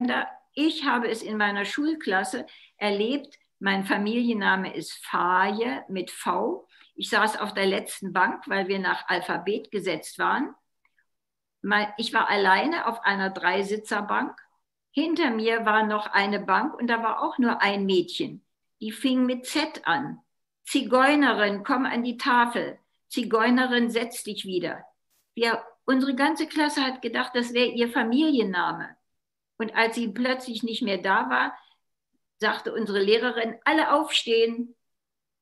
Ausländer. Ich habe es in meiner Schulklasse erlebt. Mein Familienname ist Faye mit V. Ich saß auf der letzten Bank, weil wir nach Alphabet gesetzt waren. Ich war alleine auf einer Dreisitzerbank. Hinter mir war noch eine Bank und da war auch nur ein Mädchen. Die fing mit Z an. Zigeunerin, komm an die Tafel. Zigeunerin, setz dich wieder. Unsere ganze Klasse hat gedacht, das wäre ihr Familienname. Und als sie plötzlich nicht mehr da war, sagte unsere Lehrerin, alle aufstehen.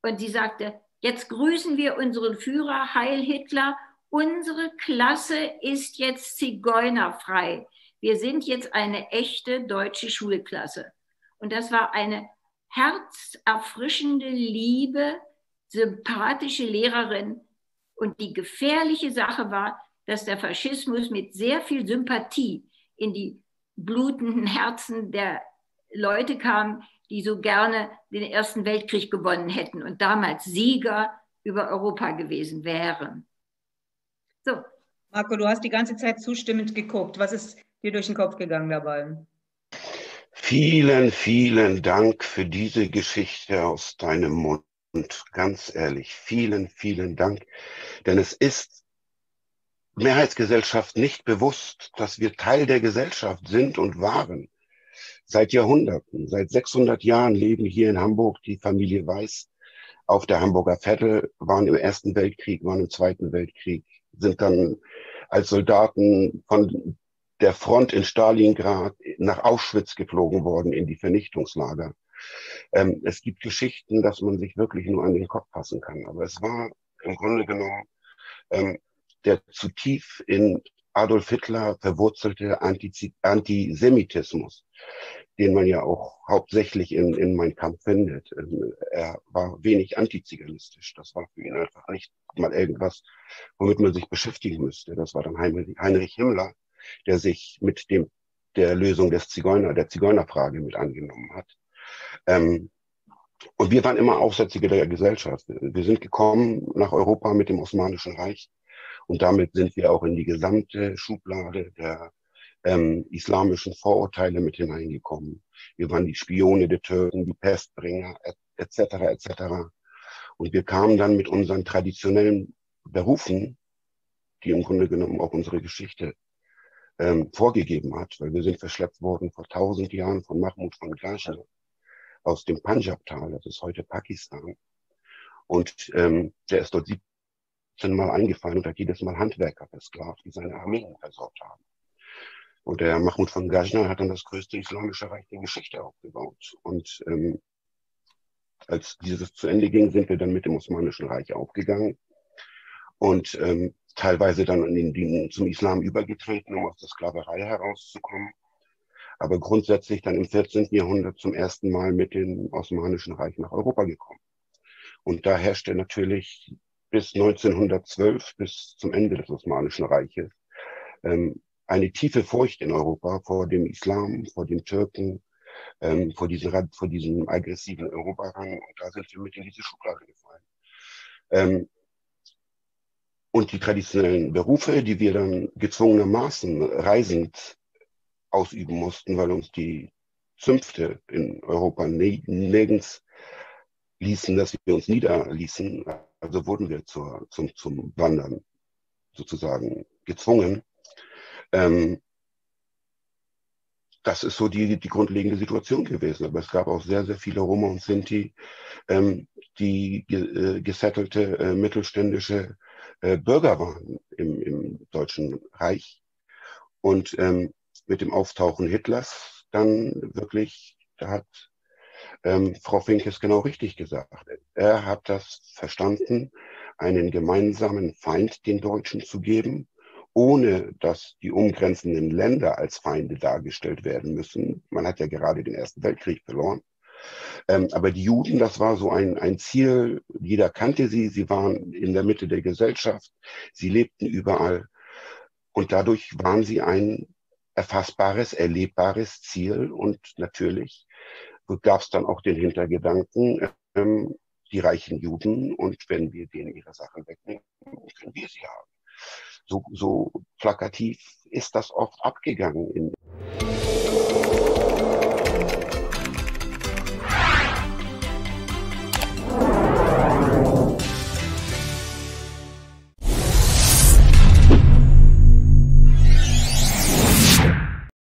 Und sie sagte, jetzt grüßen wir unseren Führer, Heil Hitler. Unsere Klasse ist jetzt zigeunerfrei. Wir sind jetzt eine echte deutsche Schulklasse. Und das war eine herzerfrischende, liebe, sympathische Lehrerin. Und die gefährliche Sache war, dass der Faschismus mit sehr viel Sympathie in die blutenden Herzen der Leute kam, die so gerne den Ersten Weltkrieg gewonnen hätten und damals Sieger über Europa gewesen wären. So. Marco, du hast die ganze Zeit zustimmend geguckt. Was ist dir durch den Kopf gegangen dabei? Vielen, vielen Dank für diese Geschichte aus deinem Mund. Ganz ehrlich, vielen, vielen Dank. Denn es ist Mehrheitsgesellschaft nicht bewusst, dass wir Teil der Gesellschaft sind und waren. Seit Jahrhunderten, seit 600 Jahren leben hier in Hamburg die Familie Weiß auf der Hamburger Vettel, waren im Ersten Weltkrieg, waren im Zweiten Weltkrieg, sind dann als Soldaten von der Front in Stalingrad nach Auschwitz geflogen worden in die Vernichtungslager. Es gibt Geschichten, dass man sich wirklich nur an den Kopf fassen kann. Aber es war im Grunde genommen der zu tief in Adolf Hitler verwurzelte Antisemitismus, den man ja auch hauptsächlich in Mein Kampf findet. Er war wenig antiziganistisch. Das war für ihn einfach nicht mal irgendwas, womit man sich beschäftigen müsste. Das war dann Heinrich Himmler, der sich mit der Lösung der Zigeunerfrage mit angenommen hat. Und wir waren immer Aussätzige der Gesellschaft. Wir sind gekommen nach Europa mit dem Osmanischen Reich und damit sind wir auch in die gesamte Schublade der islamischen Vorurteile mit hineingekommen. Wir waren die Spione der Türken, die Pestbringer, etc., etc. Und wir kamen dann mit unseren traditionellen Berufen, die im Grunde genommen auch unsere Geschichte vorgegeben hat, weil wir sind verschleppt worden vor 1000 Jahren von Mahmud von Ghazni aus dem Punjab-Tal, das ist heute Pakistan. Und der ist dort 17 Mal eingefallen und hat jedes Mal Handwerker versklavt, die seine Armeen versorgt haben. Und der Mahmud von Ghazni hat dann das größte islamische Reich der Geschichte aufgebaut. Und als dieses zu Ende ging, sind wir dann mit dem Osmanischen Reich aufgegangen und teilweise dann zum Islam übergetreten, um aus der Sklaverei herauszukommen. Aber grundsätzlich dann im 14. Jahrhundert zum ersten Mal mit dem Osmanischen Reich nach Europa gekommen. Und da herrschte natürlich bis 1912, bis zum Ende des Osmanischen Reiches, eine tiefe Furcht in Europa vor dem Islam, vor den Türken, vor diesem aggressiven Europarang. Und da sind wir mit in diese Schublade gefallen. Und die traditionellen Berufe, die wir dann gezwungenermaßen reisend ausüben mussten, weil uns die Zünfte in Europa nirgends ließen, dass wir uns niederließen. Also wurden wir zum Wandern sozusagen gezwungen. Das ist so die grundlegende Situation gewesen. Aber es gab auch sehr, sehr viele Roma und Sinti, die gesettelte mittelständische Bürger waren im Deutschen Reich. Und mit dem Auftauchen Hitlers dann wirklich, da hat Frau Fink es genau richtig gesagt. Er hat das verstanden, einen gemeinsamen Feind den Deutschen zu geben, ohne dass die umgrenzenden Länder als Feinde dargestellt werden müssen. Man hat ja gerade den Ersten Weltkrieg verloren. Aber die Juden, das war so ein Ziel, jeder kannte sie, sie waren in der Mitte der Gesellschaft, sie lebten überall und dadurch waren sie ein erfassbares, erlebbares Ziel und natürlich gab es dann auch den Hintergedanken, die reichen Juden und wenn wir denen ihre Sachen wegnehmen, können wir sie haben. So plakativ ist das oft abgegangen.